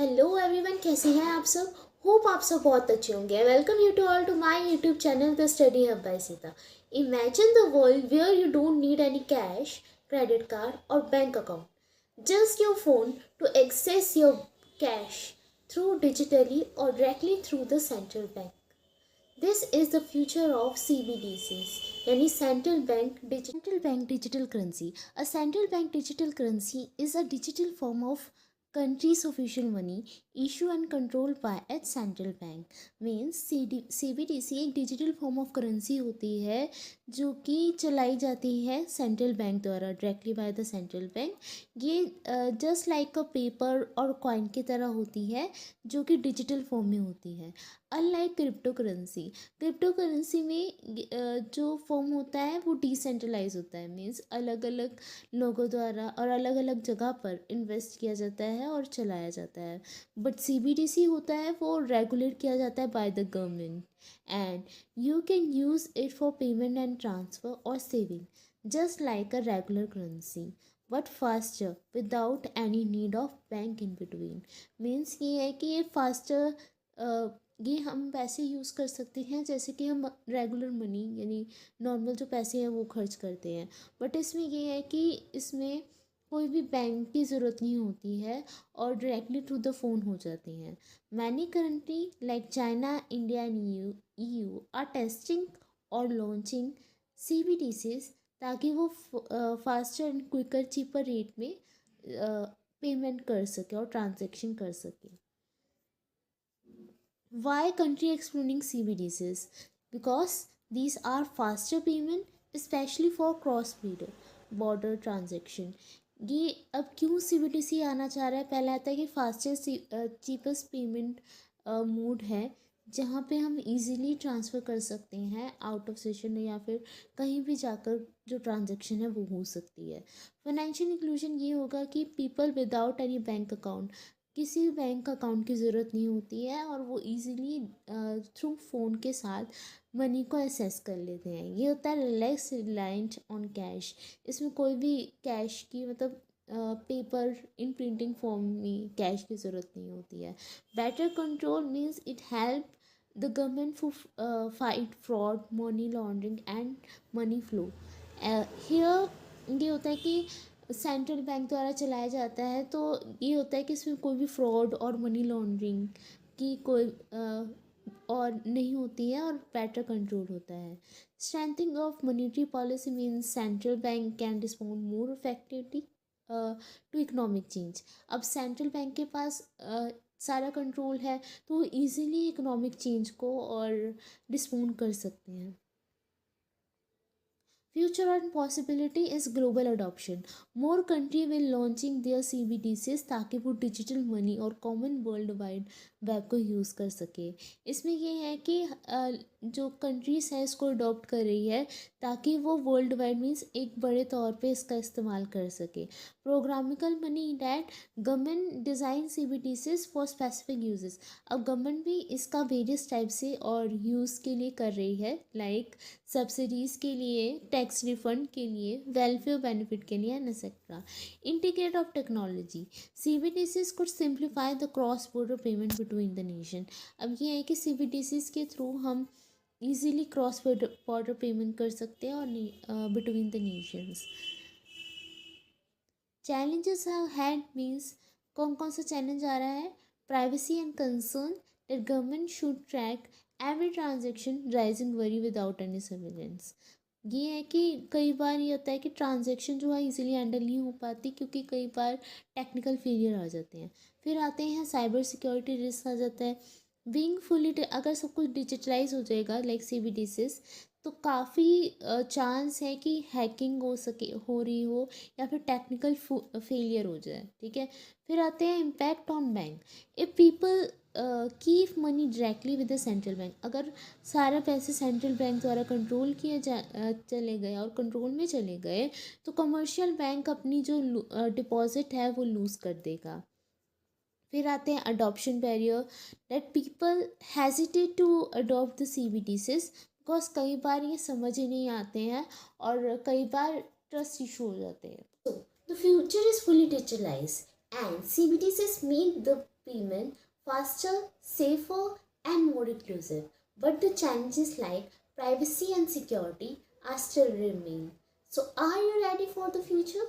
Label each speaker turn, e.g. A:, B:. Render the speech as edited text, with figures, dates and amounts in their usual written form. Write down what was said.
A: Hello everyone, कैसे हैं आप सब। होप आप सब बहुत अच्छे होंगे। Welcome you to all to my YouTube channel the study hub by Sita. Imagine the world where you don't need any cash, credit card और bank account, just your phone to access your cash through digitally और directly through the central bank. This is the future of CBDCs, यानी central bank digital currency. A central bank digital currency is a digital form of country's official money issued and controlled by its central bank। Means CBDC एक digital form of currency होती है जो कि चलाई जाती है central bank द्वारा, directly by the central bank. ये जस्ट लाइक अ पेपर और कॉइन की तरह होती है जो कि डिजिटल फॉर्म में होती है। अनलाइक क्रिप्टो करेंसी में जो फॉर्म होता है वो डिसेंट्रलाइज होता है। मीन्स अलग अलग लोगों द्वारा और अलग अलग जगह पर इन्वेस्ट किया जाता है और चलाया जाता है। बट CBDC होता है वो रेगुलेट किया जाता है by the government, and you can use it for payment and transfer और saving just like a regular currency but faster without any need of bank in between. Means ये है कि ये फास्टर, ये हम पैसे यूज़ कर सकते हैं जैसे कि हम रेगुलर मनी यानी नॉर्मल जो पैसे हैं वो खर्च करते हैं। बट इसमें ये है कि इसमें कोई भी बैंक की ज़रूरत नहीं होती है और डायरेक्टली थ्रू द फ़ोन हो जाती हैं। Many country like China, India and EU are testing और लॉन्चिंग CBDCs ताकि वो faster and quicker cheaper rate में पेमेंट कर सके और ट्रांजेक्शन कर सके। Why country exploring CBDCs? Because these are faster payment, especially for cross border transaction। ये अब क्यों CBDC आना चाह रहा है? पहला आता है कि फास्टेस्ट चीपेस्ट पेमेंट मोड है जहाँ पे हम इजीली ट्रांसफ़र कर सकते हैं आउट ऑफ सेशन या फिर कहीं भी जाकर जो ट्रांजैक्शन है वो हो सकती है। फाइनेंशियल इंक्लूजन ये होगा कि people without any bank account, किसी बैंक अकाउंट की ज़रूरत नहीं होती है और वो इजीली थ्रू फ़ोन के साथ मनी को एसेस कर लेते हैं। ये होता है लेस रिलायंट ऑन कैश। इसमें कोई भी कैश की मतलब पेपर इन प्रिंटिंग फॉर्म में कैश की ज़रूरत नहीं होती है। Better control means it help the government for fight fraud, money laundering and money flow. Here ये होता है कि सेंट्रल बैंक द्वारा चलाया जाता है तो ये होता है कि इसमें कोई भी फ्रॉड और मनी लॉन्ड्रिंग की कोई और नहीं होती है और बेटर कंट्रोल होता है। Strengthening of monetary policy means central bank can respond more effectively to economic change. अब सेंट्रल बैंक के पास सारा कंट्रोल है तो वो ईज़िली इकोनॉमिक चेंज को और रिस्पॉन्ड कर सकते हैं। Future and possibility is global adoption. More country will launching their CBDCs ताकि वो डिजिटल मनी और कॉमन वर्ल्ड वाइड वेब को यूज़ कर सके। इसमें ये है कि जो कंट्रीज़ है इसको अडॉप्ट कर रही है ताकि वो वर्ल्ड वाइड मीन्स एक बड़े तौर पे इसका इस्तेमाल कर सके। Programmable money that government design CBDCs for specific uses. अब गवर्नमेंट भी इसका वेरियस टाइप से और यूज़ के लिए कर रही है, लाइक सब्सिडीज़ के लिए, टैक्स रिफंड के लिए, वेलफेयर बेनिफिट के लिए and etcetera. Integrate of technology CBDCs could simplify the cross border payment between the nation. अब ये है कि CBDCs के थ्रू हम इजीली क्रॉस बॉर्डर पेमेंट कर सकते हैं और between the Nations. Challenges had means कौन कौन सा चैलेंज आ रहा है? Privacy and concern that government should track every transaction, rising worry without any surveillance. ये है कि कई बार ये होता है कि ट्रांजेक्शन जो है इजीली हैंडल नहीं हो पाती क्योंकि कई बार टेक्निकल फेलियर आ जाते हैं। फिर आते हैं साइबर सिक्योरिटी रिस्क आ जाता है। बीइंग फुली, अगर सब कुछ डिजिटलाइज हो जाएगा लाइक CBDCs तो काफ़ी चांस है कि हैकिंग हो रही हो या फिर टेक्निकल फेलियर हो जाए। ठीक है। फिर आते हैं impact on bank. If people keep money directly with the central bank, अगर सारे पैसे सेंट्रल बैंक द्वारा कंट्रोल चले गए और कंट्रोल में चले गए तो कमर्शियल बैंक अपनी जो डिपॉजिट है वो लूज़ कर देगा। फिर आते हैं adoption barrier that people hesitate to adopt the CBDCs because कई बार ये समझ ही नहीं आते हैं और कई बार ट्रस्ट इशू हो जाते हैं। The future is fully digitalise. And CBDCs make the payment faster, safer, and more inclusive. But the challenges like privacy and security are still remain. So, are you ready for the future?